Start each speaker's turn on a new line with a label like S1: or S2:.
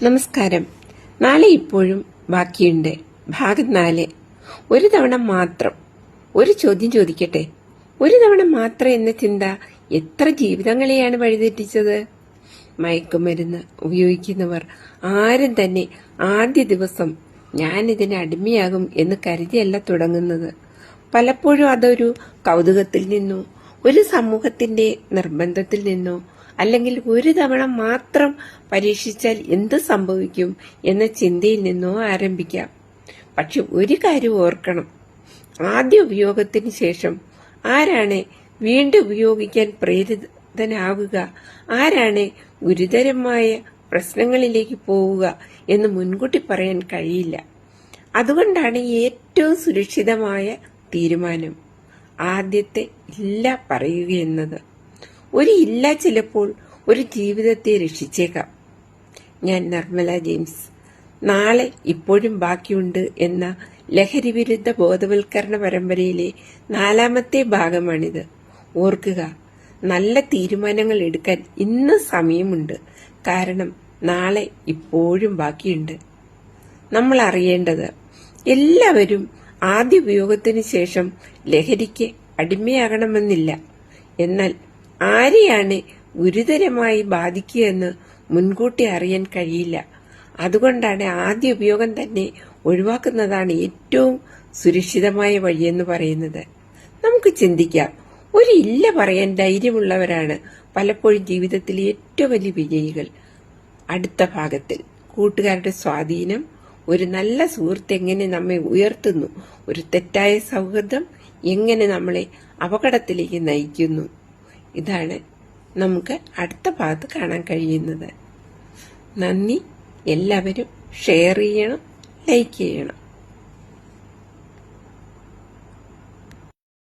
S1: നമസ്കാരം. നാളെ ഇപ്പോഴും ബാക്കിയുണ്ട്. ഭാഗം 4. ഒരു തവണ മാത്രം. ഒരു ചോദ്യം ചോദിക്കട്ടെ. ഒരു തവണ മാത്രം എന്ന ചിന്ത എത്ര ജീവിതങ്ങളെയാണ് വഴിതെറ്റിച്ചത്? മയക്കുമരുന്ന് ഉപയോഗിക്കുന്നവർ ആരും തന്നെ ആദ്യ ദിവസം ഞാനിതിന് അടിമയാകും എന്ന് കരുതിയല്ല തുടങ്ങുന്നത്. പലപ്പോഴും അതൊരു കൗതുകത്തിൽ നിന്നോ, ഒരു സമൂഹത്തിന്റെ നിർബന്ധത്തിൽ നിന്നോ, അല്ലെങ്കിൽ ഒരു തവണ മാത്രം പരീക്ഷിച്ചാൽ എന്ത് സംഭവിക്കും എന്ന ചിന്തയിൽ നിന്നോ ആരംഭിക്കാം. പക്ഷെ ഒരു കാര്യം ഓർക്കണം, ആദ്യ ഉപയോഗത്തിന് ശേഷം ആരാണ് വീണ്ടും ഉപയോഗിക്കാൻ പ്രേരിതനാവുക, ആരാണ് ഗുരുതരമായ പ്രശ്നങ്ങളിലേക്ക് പോവുക എന്ന് മുൻകൂട്ടി പറയാൻ കഴിയില്ല. അതുകൊണ്ടാണ് ഏറ്റവും സുരക്ഷിതമായ തീരുമാനം ആദ്യത്തെ ഇല്ല പറയുകയെന്നത്. ഒരു ഇല്ല ചിലപ്പോൾ ഒരു ജീവിതത്തെ രക്ഷിച്ചേക്കാം. ഞാൻ നിർമ്മല ജെയിംസ്. നാളെ ഇപ്പോഴും ബാക്കിയുണ്ട് എന്ന ലഹരി വിരുദ്ധ ബോധവൽക്കരണ പരമ്പരയിലെ 4ാമത്തെ ഭാഗമാണിത്. ഓർക്കുക, നല്ല തീരുമാനങ്ങൾ എടുക്കാൻ ഇന്ന് സമയമുണ്ട്. കാരണം നാളെ ഇപ്പോഴും ബാക്കിയുണ്ട്. നമ്മൾ അറിയേണ്ടത്, എല്ലാവരും ആദ്യ ഉപയോഗത്തിന് ശേഷം ലഹരിക്ക് അടിമയാകണമെന്നില്ല. എന്നാൽ ആരെയാണ് ഗുരുതരമായി ബാധിക്കുകയെന്ന് മുൻകൂട്ടി അറിയാൻ കഴിയില്ല. അതുകൊണ്ടാണ് ആദ്യ ഉപയോഗം തന്നെ ഒഴിവാക്കുന്നതാണ് ഏറ്റവും സുരക്ഷിതമായ വഴിയെന്ന് പറയുന്നത്. നമുക്ക് ചിന്തിക്കാം, ഒരു ഇല്ല പറയാൻ ധൈര്യമുള്ളവരാണ് പലപ്പോഴും ജീവിതത്തിലെ ഏറ്റവും വലിയ വിജയികൾ. അടുത്ത ഭാഗത്തിൽ കൂട്ടുകാരുടെ സ്വാധീനം, ഒരു നല്ല സുഹൃത്ത് എങ്ങനെ നമ്മെ ഉയർത്തുന്നു, ഒരു തെറ്റായ സൗഹൃദം എങ്ങനെ നമ്മളെ അപകടത്തിലേക്ക് നയിക്കുന്നു, ഇതാണ് നമുക്ക് അടുത്ത ഭാഗത്ത് കാണാൻ കഴിയുന്നത്. നന്ദി. എല്ലാവരും ഷെയർ ചെയ്യണം, ലൈക്ക് ചെയ്യണം.